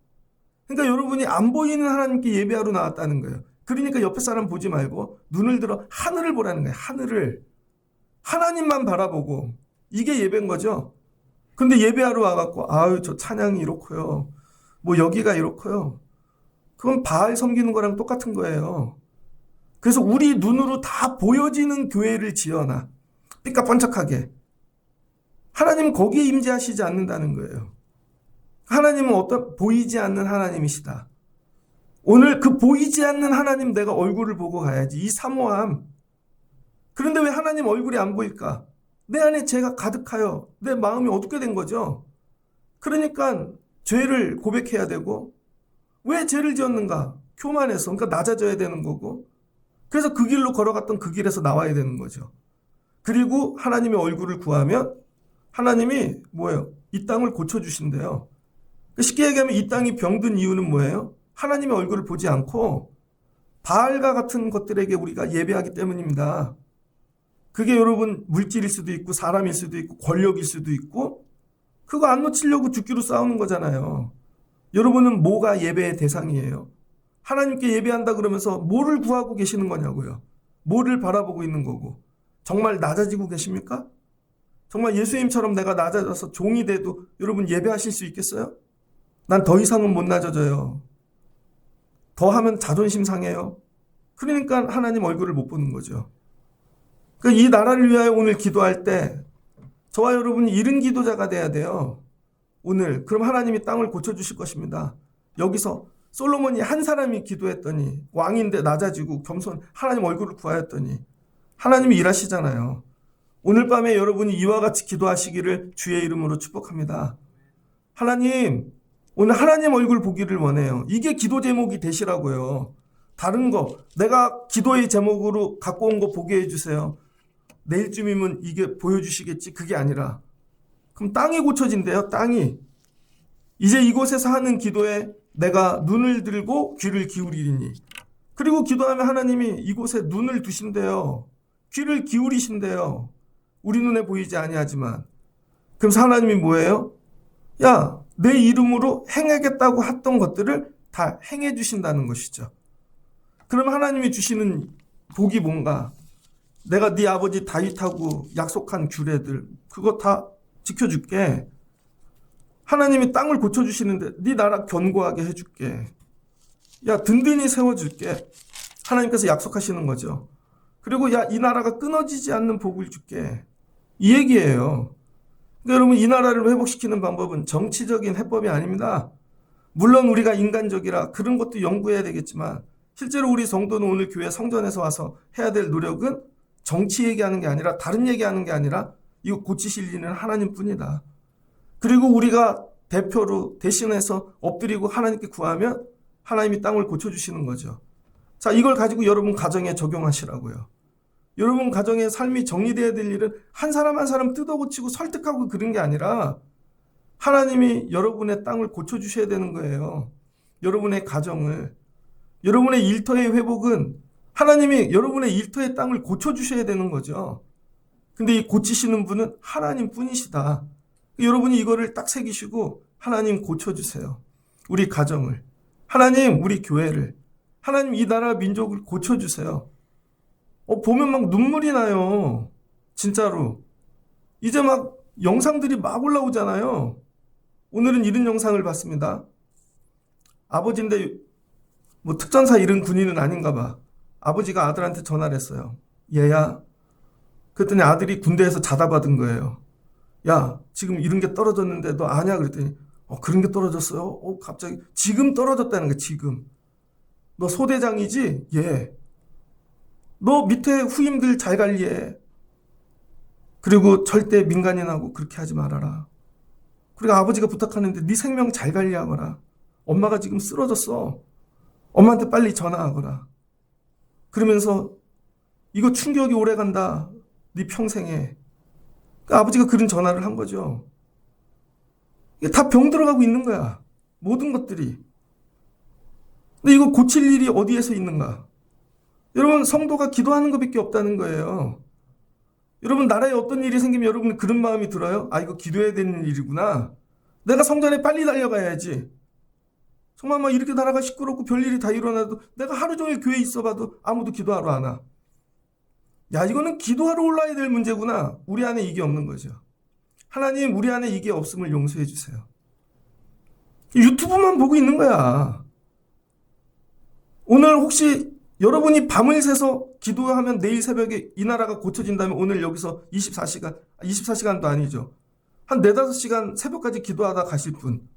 그러니까 여러분이 안 보이는 하나님께 예배하러 나왔다는 거예요. 그러니까 옆에 사람 보지 말고 눈을 들어 하늘을 보라는 거예요. 하늘을. 하나님만 바라보고. 이게 예배인 거죠. 근데 예배하러 와갖고 아유 저 찬양이 이렇고요. 뭐 여기가 이렇고요. 그건 바알 섬기는 거랑 똑같은 거예요. 그래서 우리 눈으로 다 보여지는 교회를 지어놔. 삐까뻔쩍하게. 하나님은 거기에 임재하시지 않는다는 거예요. 하나님은 어떤 보이지 않는 하나님이시다. 오늘 그 보이지 않는 하나님 내가 얼굴을 보고 가야지. 이 사모함. 그런데 왜 하나님 얼굴이 안 보일까? 내 안에 죄가 가득하여 내 마음이 어둡게 된 거죠. 그러니까 죄를 고백해야 되고 왜 죄를 지었는가? 교만해서. 그러니까 낮아져야 되는 거고 그래서 그 길로 걸어갔던 그 길에서 나와야 되는 거죠. 그리고 하나님의 얼굴을 구하면 하나님이 뭐예요? 이 땅을 고쳐주신대요. 쉽게 얘기하면 이 땅이 병든 이유는 뭐예요? 하나님의 얼굴을 보지 않고 바알과 같은 것들에게 우리가 예배하기 때문입니다. 그게 여러분 물질일 수도 있고 사람일 수도 있고 권력일 수도 있고 그거 안 놓치려고 죽기로 싸우는 거잖아요. 여러분은 뭐가 예배의 대상이에요? 하나님께 예배한다 그러면서 뭐를 구하고 계시는 거냐고요. 뭐를 바라보고 있는 거고. 정말 낮아지고 계십니까? 정말 예수님처럼 내가 낮아져서 종이 돼도 여러분 예배하실 수 있겠어요? 난 더 이상은 못 낮아져요. 더 하면 자존심 상해요. 그러니까 하나님 얼굴을 못 보는 거죠. 그러니까 이 나라를 위하여 오늘 기도할 때 저와 여러분이 이른 기도자가 돼야 돼요. 오늘 그럼 하나님이 땅을 고쳐주실 것입니다. 여기서 솔로몬이 한 사람이 기도했더니 왕인데 낮아지고 겸손 하나님 얼굴을 구하였더니 하나님이 일하시잖아요. 오늘 밤에 여러분이 이와 같이 기도하시기를 주의 이름으로 축복합니다. 하나님 오늘 하나님 얼굴 보기를 원해요. 이게 기도 제목이 되시라고요. 다른 거 내가 기도의 제목으로 갖고 온 거 보게 해주세요. 내일쯤이면 이게 보여주시겠지. 그게 아니라 그럼 땅이 고쳐진대요. 땅이. 이제 이곳에서 하는 기도에 내가 눈을 들고 귀를 기울이리니. 그리고 기도하면 하나님이 이곳에 눈을 두신대요. 귀를 기울이신대요. 우리 눈에 보이지 아니하지만. 그럼 하나님이 뭐예요? 야, 내 이름으로 행하겠다고 했던 것들을 다 행해 주신다는 것이죠. 그럼 하나님이 주시는 복이 뭔가? 내가 네 아버지 다윗하고 약속한 규례들 그거 다 지켜줄게. 하나님이 땅을 고쳐주시는데 네 나라 견고하게 해줄게. 야 든든히 세워줄게. 하나님께서 약속하시는 거죠. 그리고 야 이 나라가 끊어지지 않는 복을 줄게. 이 얘기예요. 그러니까 여러분 이 나라를 회복시키는 방법은 정치적인 해법이 아닙니다. 물론 우리가 인간적이라 그런 것도 연구해야 되겠지만 실제로 우리 성도는 오늘 교회 성전에서 와서 해야 될 노력은 정치 얘기하는 게 아니라 다른 얘기하는 게 아니라 이거 고치실 일은 하나님뿐이다. 그리고 우리가 대표로 대신해서 엎드리고 하나님께 구하면 하나님이 땅을 고쳐주시는 거죠. 자, 이걸 가지고 여러분 가정에 적용하시라고요. 여러분 가정의 삶이 정리되어야 될 일은 한 사람 한 사람 뜯어고치고 설득하고 그런 게 아니라 하나님이 여러분의 땅을 고쳐주셔야 되는 거예요. 여러분의 가정을. 여러분의 일터의 회복은 하나님이 여러분의 일터의 땅을 고쳐주셔야 되는 거죠. 근데 이 고치시는 분은 하나님 뿐이시다. 여러분이 이거를 딱 새기시고 하나님 고쳐주세요. 우리 가정을. 하나님 우리 교회를. 하나님 이 나라 민족을 고쳐주세요. 보면 막 눈물이 나요. 진짜로. 이제 막 영상들이 막 올라오잖아요. 오늘은 이런 영상을 봤습니다. 아버지인데 뭐 특전사 이런 군인은 아닌가 봐. 아버지가 아들한테 전화를 했어요. 얘야. 그랬더니 아들이 군대에서 자다 받은 거예요. 야, 지금 이런 게 떨어졌는데 너 아냐? 그랬더니 그런 게 떨어졌어요? 갑자기 지금 떨어졌다는 거야. 지금. 너 소대장이지? 예. 너 밑에 후임들 잘 관리해. 그리고 절대 민간인하고 그렇게 하지 말아라. 그리고 아버지가 부탁하는데 네 생명 잘 관리하거라. 엄마가 지금 쓰러졌어. 엄마한테 빨리 전화하거라. 그러면서 이거 충격이 오래 간다. 네 평생에. 그러니까 아버지가 그런 전화를 한 거죠. 이게 다 병 들어가고 있는 거야. 모든 것들이. 근데 이거 고칠 일이 어디에서 있는가? 여러분, 성도가 기도하는 것밖에 없다는 거예요. 여러분, 나라에 어떤 일이 생기면 여러분 그런 마음이 들어요? 아, 이거 기도해야 되는 일이구나. 내가 성전에 빨리 달려가야지. 정말 막 이렇게 나라가 시끄럽고 별일이 다 일어나도 내가 하루 종일 교회에 있어봐도 아무도 기도하러 안 와. 야, 이거는 기도하러 올라야 될 문제구나. 우리 안에 이게 없는 거죠. 하나님, 우리 안에 이게 없음을 용서해 주세요. 유튜브만 보고 있는 거야. 오늘 혹시 여러분이 밤을 새서 기도하면 내일 새벽에 이 나라가 고쳐진다면 오늘 여기서 24시간도 아니죠. 한 4, 5시간 새벽까지 기도하다 가실 분.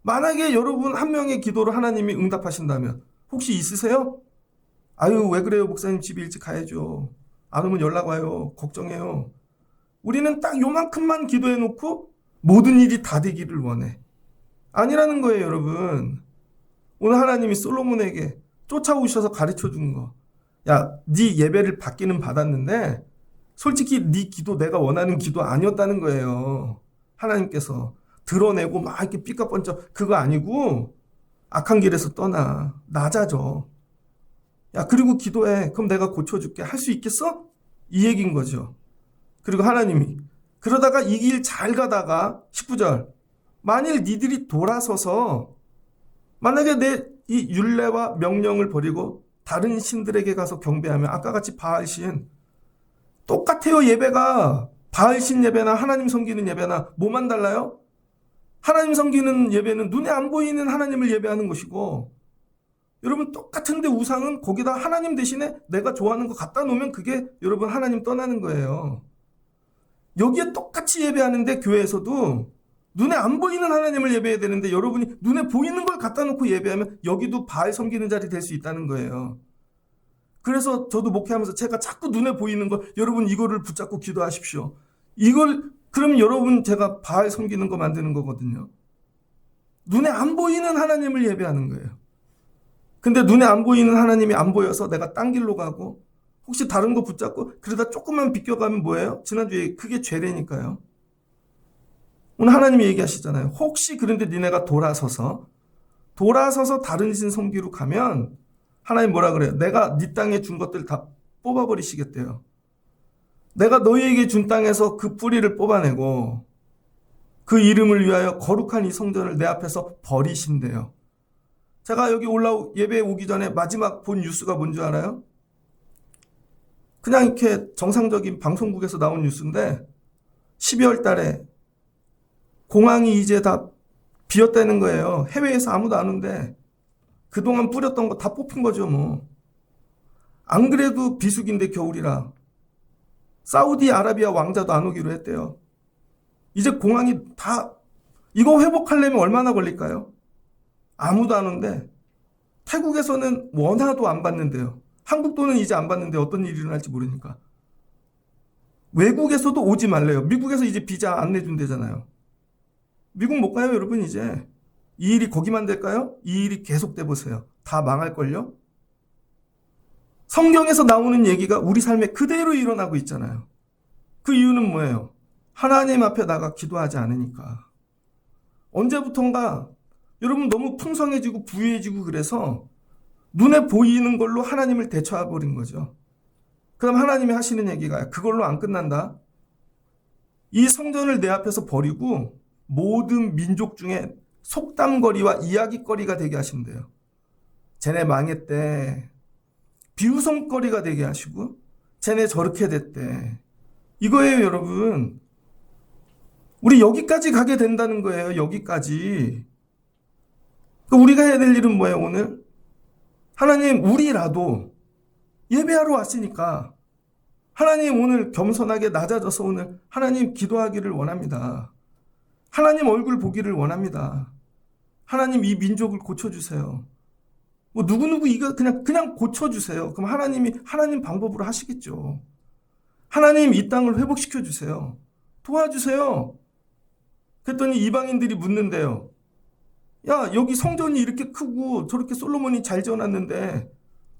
만약에 여러분 한 명의 기도를 하나님이 응답하신다면 혹시 있으세요? 아유, 왜 그래요? 목사님 집에 일찍 가야죠. 안 오면 연락 와요. 걱정해요. 우리는 딱 요만큼만 기도해놓고 모든 일이 다 되기를 원해. 아니라는 거예요, 여러분. 오늘 하나님이 솔로몬에게 쫓아오셔서 가르쳐 준 거. 야, 네 예배를 받기는 받았는데 솔직히 네 기도 내가 원하는 기도 아니었다는 거예요. 하나님께서 드러내고 막 이렇게 삐까뻔쩍 그거 아니고 악한 길에서 떠나. 낮아져. 야, 그리고 기도해. 그럼 내가 고쳐줄게. 할 수 있겠어? 이 얘기인 거죠. 그리고 하나님이 그러다가 이 길 잘 가다가 19절 만일 니들이 돌아서서 만약에 내 이 율례와 명령을 버리고 다른 신들에게 가서 경배하면 아까 같이 바알신 똑같아요. 예배가 바알신 예배나 하나님 섬기는 예배나 뭐만 달라요? 하나님 섬기는 예배는 눈에 안 보이는 하나님을 예배하는 것이고 여러분 똑같은데 우상은 거기다 하나님 대신에 내가 좋아하는 거 갖다 놓으면 그게 여러분 하나님 떠나는 거예요. 여기에 똑같이 예배하는데 교회에서도 눈에 안 보이는 하나님을 예배해야 되는데 여러분이 눈에 보이는 걸 갖다 놓고 예배하면 여기도 바알 섬기는 자리 될 수 있다는 거예요. 그래서 저도 목회하면서 제가 자꾸 눈에 보이는 거 여러분 이거를 붙잡고 기도하십시오. 이걸 그럼 여러분 제가 바알 섬기는 거 만드는 거거든요. 눈에 안 보이는 하나님을 예배하는 거예요. 근데 눈에 안 보이는 하나님이 안 보여서 내가 딴 길로 가고 혹시 다른 거 붙잡고 그러다 조금만 비껴가면 뭐예요? 지난주에 그게 죄래니까요. 오늘 하나님이 얘기하시잖아요. 혹시 그런데 니네가 돌아서서 다른 신 섬기로 가면 하나님 뭐라 그래요? 내가 네 땅에 준 것들 다 뽑아버리시겠대요. 내가 너희에게 준 땅에서 그 뿌리를 뽑아내고 그 이름을 위하여 거룩한 이 성전을 내 앞에서 버리신대요. 제가 여기 예배에 오기 전에 마지막 본 뉴스가 뭔지 알아요? 그냥 이렇게 정상적인 방송국에서 나온 뉴스인데 12월 달에 공항이 이제 다 비었다는 거예요. 해외에서 아무도 안 오는데 그동안 뿌렸던 거 다 뽑힌 거죠 뭐. 안 그래도 비수기인데 겨울이라 사우디아라비아 왕자도 안 오기로 했대요. 이제 공항이 다 이거 회복하려면 얼마나 걸릴까요? 아무도 안 오는데 태국에서는 원화도 안 받는데요. 한국 돈은 이제 안 받는데 어떤 일이 일어날지 모르니까. 외국에서도 오지 말래요. 미국에서 이제 비자 안 내준대잖아요. 미국 못 가요, 여러분, 이제. 이 일이 거기만 될까요? 이 일이 계속돼 보세요. 다 망할걸요? 성경에서 나오는 얘기가 우리 삶에 그대로 일어나고 있잖아요. 그 이유는 뭐예요? 하나님 앞에 나가 기도하지 않으니까. 언제부턴가 여러분 너무 풍성해지고 부유해지고 그래서 눈에 보이는 걸로 하나님을 대처해버린 거죠. 그럼 하나님이 하시는 얘기가 그걸로 안 끝난다. 이 성전을 내 앞에서 버리고 모든 민족 중에 속담거리와 이야기거리가 되게 하신대요. 쟤네 망했대. 비웃음거리가 되게 하시고 쟤네 저렇게 됐대. 이거예요, 여러분. 우리 여기까지 가게 된다는 거예요. 여기까지. 우리가 해야 될 일은 뭐예요, 오늘? 하나님, 우리라도 예배하러 왔으니까 하나님 오늘 겸손하게 낮아져서 오늘 하나님 기도하기를 원합니다. 하나님 얼굴 보기를 원합니다. 하나님 이 민족을 고쳐주세요. 뭐 누구누구 이거 그냥 고쳐주세요. 그럼 하나님이 하나님 방법으로 하시겠죠. 하나님 이 땅을 회복시켜주세요. 도와주세요. 그랬더니 이방인들이 묻는데요. 야, 여기 성전이 이렇게 크고 저렇게 솔로몬이 잘 지어놨는데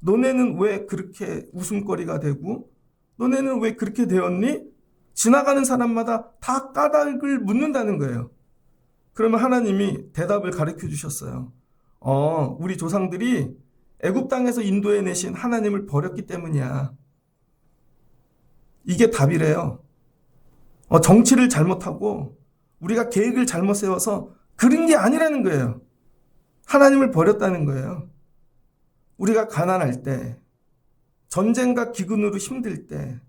너네는 왜 그렇게 웃음거리가 되고 너네는 왜 그렇게 되었니? 지나가는 사람마다 다 까닭을 묻는다는 거예요. 그러면 하나님이 대답을 가르쳐 주셨어요. 우리 조상들이 애굽 땅에서 인도해 내신 하나님을 버렸기 때문이야. 이게 답이래요. 정치를 잘못하고 우리가 계획을 잘못 세워서 그런 게 아니라는 거예요. 하나님을 버렸다는 거예요. 우리가 가난할 때, 전쟁과 기근으로 힘들 때,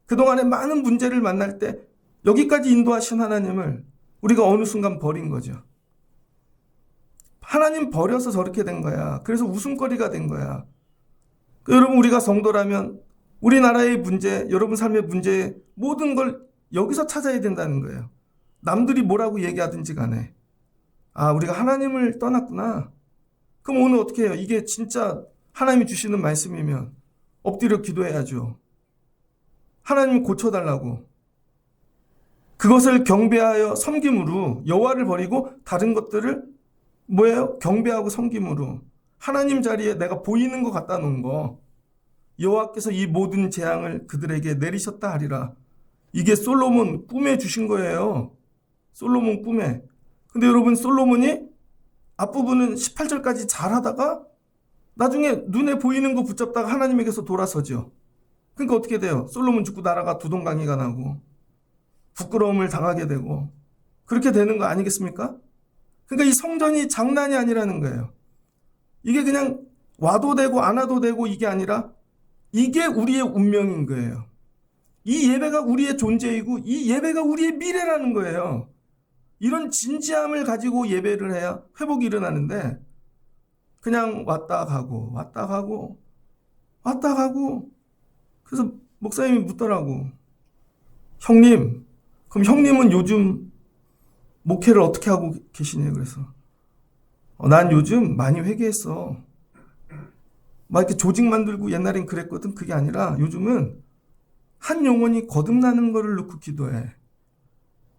그동안에 많은 문제를 만날 때 여기까지 인도하신 하나님을 우리가 어느 순간 버린 거죠. 하나님 버려서 저렇게 된 거야. 그래서 웃음거리가 된 거야. 여러분, 우리가 성도라면 우리나라의 문제, 여러분 삶의 문제 모든 걸 여기서 찾아야 된다는 거예요. 남들이 뭐라고 얘기하든지 간에 우리가 하나님을 떠났구나. 그럼 오늘 어떻게 해요? 이게 진짜 하나님이 주시는 말씀이면 엎드려 기도해야죠. 하나님 고쳐달라고. 그것을 경배하여 섬김으로 여호와를 버리고 다른 것들을 뭐예요? 경배하고 섬김으로 하나님 자리에 내가 보이는 거 갖다 놓은 거, 여호와께서 이 모든 재앙을 그들에게 내리셨다 하리라. 이게 솔로몬 꿈에 주신 거예요. 솔로몬 꿈에. 근데 여러분, 솔로몬이 앞부분은 18절까지 잘하다가 나중에 눈에 보이는 거 붙잡다가 하나님에게서 돌아서죠. 그러니까 어떻게 돼요? 솔로몬 죽고 나라가 두동강이가 나고 부끄러움을 당하게 되고 그렇게 되는 거 아니겠습니까? 그러니까 이 성전이 장난이 아니라는 거예요. 이게 그냥 와도 되고 안 와도 되고 이게 아니라 이게 우리의 운명인 거예요. 이 예배가 우리의 존재이고 이 예배가 우리의 미래라는 거예요. 이런 진지함을 가지고 예배를 해야 회복이 일어나는데 그냥 왔다 가고 왔다 가고 왔다 가고. 그래서 목사님이 묻더라고. 형님, 그럼 형님은 요즘 목회를 어떻게 하고 계시냐? 그래서 난 요즘 많이 회개했어. 막 이렇게 조직 만들고 옛날엔 그랬거든. 그게 아니라 요즘은 한 영혼이 거듭나는 거를 놓고 기도해.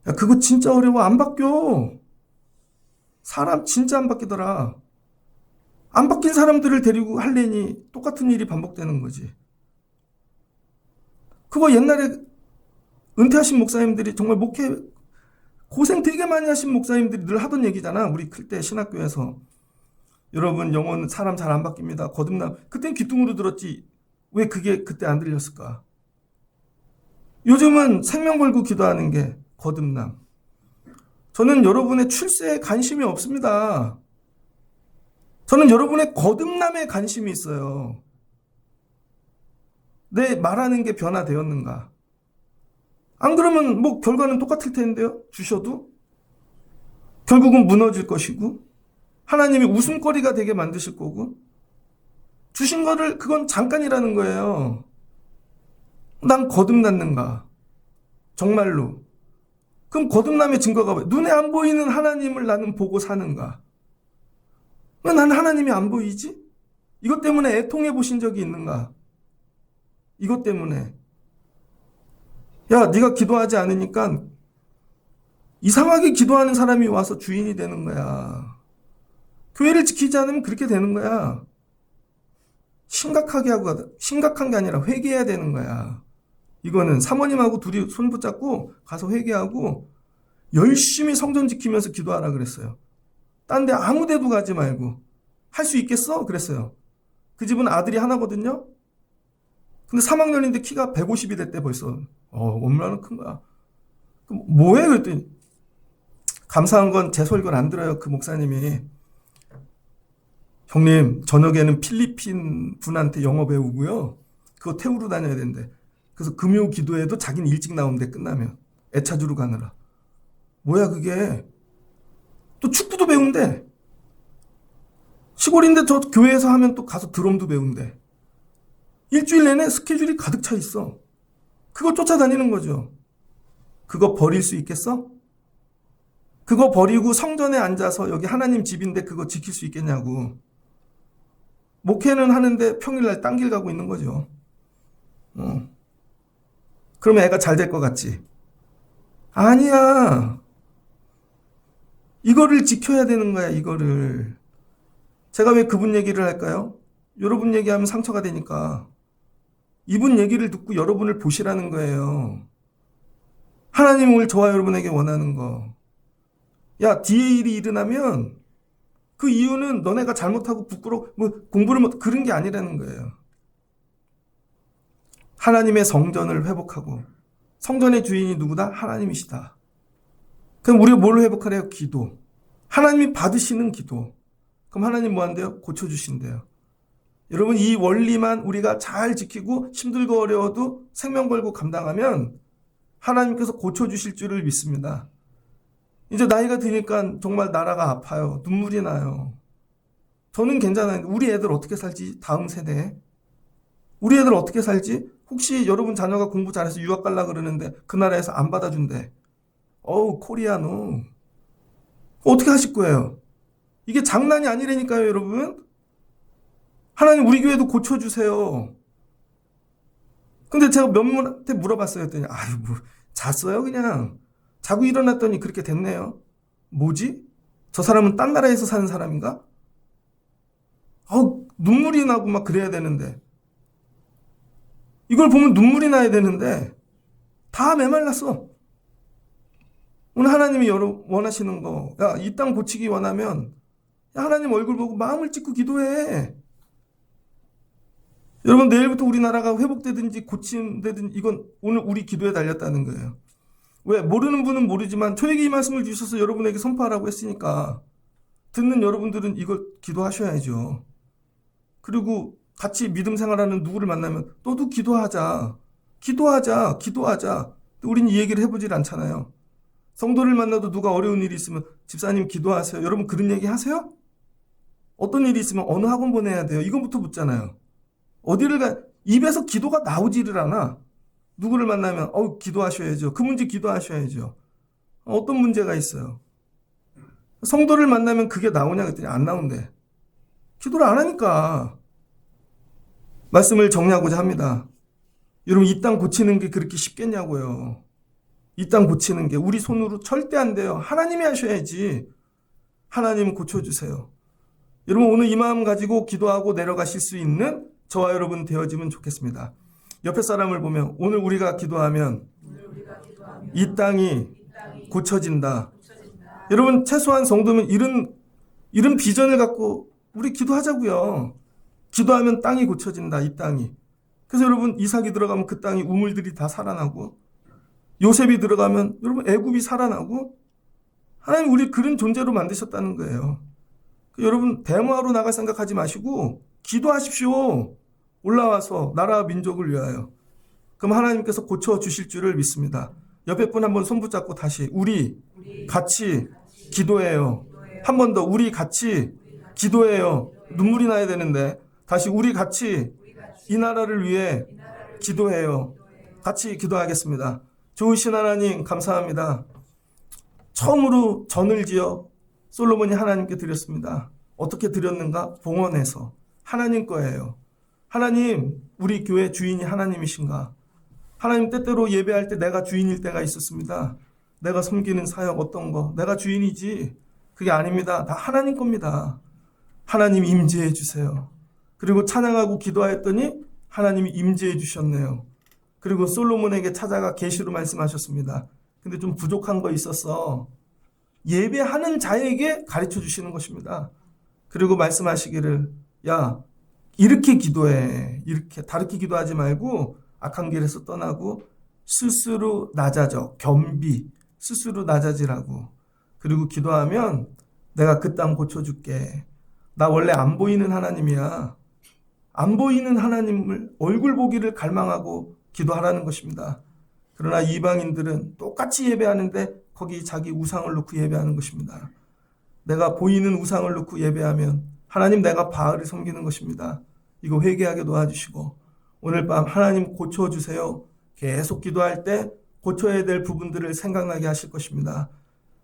야, 그거 진짜 어려워. 안 바뀌어. 사람 진짜 안 바뀌더라. 안 바뀐 사람들을 데리고 하려니 똑같은 일이 반복되는 거지. 그거 옛날에 은퇴하신 목사님들이 정말 목회 고생 되게 많이 하신 목사님들이 늘 하던 얘기잖아. 우리 클 때 신학교에서. 여러분, 영혼 사람 잘 안 바뀝니다. 거듭남. 그땐 귀뚱으로 들었지. 왜 그게 그때 안 들렸을까? 요즘은 생명 걸고 기도하는 게 거듭남. 저는 여러분의 출세에 관심이 없습니다. 저는 여러분의 거듭남에 관심이 있어요. 내 말하는 게 변화되었는가? 안 그러면 뭐 결과는 똑같을 텐데요. 주셔도 결국은 무너질 것이고 하나님이 웃음거리가 되게 만드실 거고 주신 거를 그건 잠깐이라는 거예요. 난 거듭났는가? 정말로. 그럼 거듭남의 증거가 왜? 눈에 안 보이는 하나님을 나는 보고 사는가? 왜 나는 하나님이 안 보이지? 이것 때문에 애통해 보신 적이 있는가? 이것 때문에. 야, 네가 기도하지 않으니까 이상하게 기도하는 사람이 와서 주인이 되는 거야. 교회를 지키지 않으면 그렇게 되는 거야. 심각한 게 아니라 회개해야 되는 거야. 이거는 사모님하고 둘이 손 붙잡고 가서 회개하고 열심히 성전 지키면서 기도하라 그랬어요. 딴 데 아무 데도 가지 말고. 할 수 있겠어? 그랬어요. 그 집은 아들이 하나거든요. 근데 3학년인데 키가 150이 됐대 벌써. 얼마나 큰 거야. 그럼 뭐해? 그랬더니 감사한 건 제 설교를 안 들어요. 그 목사님이. 형님, 저녁에는 필리핀 분한테 영어 배우고요. 그거 태우러 다녀야 된대. 그래서 금요 기도에도 자기는 일찍 나온대, 끝나면. 애차 주러 가느라. 뭐야 그게. 또 축구도 배운대. 시골인데 저 교회에서 하면 또 가서 드럼도 배운대. 일주일 내내 스케줄이 가득 차 있어. 그거 쫓아다니는 거죠. 그거 버릴 수 있겠어? 그거 버리고 성전에 앉아서 여기 하나님 집인데 그거 지킬 수 있겠냐고. 목회는 하는데 평일날 딴 길 가고 있는 거죠. 그러면 애가 잘 될 것 같지? 아니야. 이거를 지켜야 되는 거야, 이거를. 제가 왜 그분 얘기를 할까요? 여러분 얘기하면 상처가 되니까. 이분 얘기를 듣고 여러분을 보시라는 거예요. 하나님 오늘 저와 여러분에게 원하는 거. 야, 뒤에 일이 일어나면 그 이유는 너네가 잘못하고 부끄러워 공부를 못 그런 게 아니라는 거예요. 하나님의 성전을 회복하고 성전의 주인이 누구다? 하나님이시다. 그럼 우리가 뭘 회복하래요? 기도. 하나님이 받으시는 기도. 그럼 하나님 뭐 한대요? 고쳐주신대요. 여러분 이 원리만 우리가 잘 지키고 힘들고 어려워도 생명 걸고 감당하면 하나님께서 고쳐주실 줄을 믿습니다. 이제 나이가 드니까 정말 나라가 아파요. 눈물이 나요. 저는 괜찮아요. 우리 애들 어떻게 살지? 다음 세대. 우리 애들 어떻게 살지? 혹시 여러분 자녀가 공부 잘해서 유학 가려고 그러는데 그 나라에서 안 받아준대. 코리아노. 어떻게 하실 거예요? 이게 장난이 아니라니까요, 여러분. 하나님 우리 교회도 고쳐주세요. 근데 제가 몇 분한테 물어봤어요. 했더니 잤어요 그냥. 자고 일어났더니 그렇게 됐네요. 뭐지? 저 사람은 딴 나라에서 사는 사람인가? 눈물이 나고 막 그래야 되는데. 이걸 보면 눈물이 나야 되는데 다 메말랐어. 오늘 하나님이 원하시는 거, 야, 이 땅 고치기 원하면 야, 하나님 얼굴 보고 마음을 찢고 기도해. 여러분 내일부터 우리나라가 회복되든지 고침되든지 이건 오늘 우리 기도에 달렸다는 거예요. 왜? 모르는 분은 모르지만 초대기 이 말씀을 주셔서 여러분에게 선포하라고 했으니까 듣는 여러분들은 이걸 기도하셔야죠. 그리고 같이 믿음 생활하는 누구를 만나면 너도 기도하자. 우린 이 얘기를 해보질 않잖아요. 성도를 만나도 누가 어려운 일이 있으면 집사님 기도하세요. 여러분 그런 얘기 하세요? 어떤 일이 있으면 어느 학원 보내야 돼요? 이거부터 묻잖아요. 입에서 기도가 나오지를 않아. 누구를 만나면 기도하셔야죠. 그 문제 기도하셔야죠. 어떤 문제가 있어요? 성도를 만나면 그게 나오냐 그랬더니 안 나온대. 기도를 안 하니까. 말씀을 정리하고자 합니다. 여러분 이 땅 고치는 게 그렇게 쉽겠냐고요. 이 땅 고치는 게 우리 손으로 절대 안 돼요. 하나님이 하셔야지. 하나님 고쳐주세요. 여러분 오늘 이 마음 가지고 기도하고 내려가실 수 있는 저와 여러분 되어지면 좋겠습니다. 옆에 사람을 보면 오늘 우리가 기도하면 이 땅이 고쳐진다. 여러분 최소한 성도면 이런 비전을 갖고 우리 기도하자고요. 기도하면 땅이 고쳐진다. 이 땅이. 그래서 여러분 이삭이 들어가면 그 땅이 우물들이 다 살아나고 요셉이 들어가면 여러분 애굽이 살아나고 하나님 우리 그런 존재로 만드셨다는 거예요. 여러분 데모하러 나갈 생각하지 마시고 기도하십시오. 올라와서 나라와 민족을 위하여. 그럼 하나님께서 고쳐주실 줄을 믿습니다. 옆에 분 한번 손 붙잡고 다시 우리 같이 기도해요. 한 번 더 우리 같이 기도해요. 눈물이 나야 되는데 다시 우리 같이 이 나라를 위해 기도해요. 같이 기도하겠습니다. 좋으신 하나님 감사합니다. 처음으로 전을 지어 솔로몬이 하나님께 드렸습니다. 어떻게 드렸는가? 봉헌해서. 하나님 거예요. 하나님, 우리 교회 주인이 하나님이신가? 하나님 때때로 예배할 때 내가 주인일 때가 있었습니다. 내가 섬기는 사역 어떤 거 내가 주인이지 그게 아닙니다. 다 하나님 겁니다. 하나님 임재해 주세요. 그리고 찬양하고 기도하였더니 하나님이 임재해 주셨네요. 그리고 솔로몬에게 찾아가 계시로 말씀하셨습니다. 근데 좀 부족한 거 있었어. 예배하는 자에게 가르쳐 주시는 것입니다. 그리고 말씀하시기를 야 이렇게 기도해. 이렇게 다르게 기도하지 말고 악한 길에서 떠나고 스스로 낮아져. 겸비. 스스로 낮아지라고. 그리고 기도하면 내가 그 땅 고쳐줄게. 나 원래 안 보이는 하나님이야. 안 보이는 하나님을 얼굴 보기를 갈망하고 기도하라는 것입니다. 그러나 이방인들은 똑같이 예배하는데 거기 자기 우상을 놓고 예배하는 것입니다. 내가 보이는 우상을 놓고 예배하면 하나님 내가 바알을 섬기는 것입니다. 이거 회개하게 도와주시고 오늘 밤 하나님 고쳐주세요. 계속 기도할 때 고쳐야 될 부분들을 생각나게 하실 것입니다.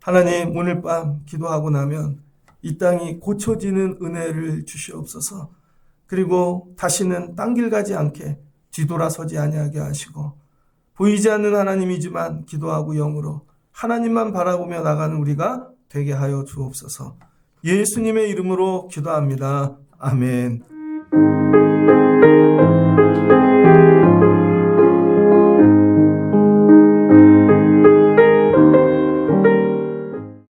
하나님 오늘 밤 기도하고 나면 이 땅이 고쳐지는 은혜를 주시옵소서. 그리고 다시는 딴 길 가지 않게 뒤돌아서지 아니하게 하시고 보이지 않는 하나님이지만 기도하고 영으로 하나님만 바라보며 나가는 우리가 되게 하여 주옵소서. 예수님의 이름으로 기도합니다. 아멘.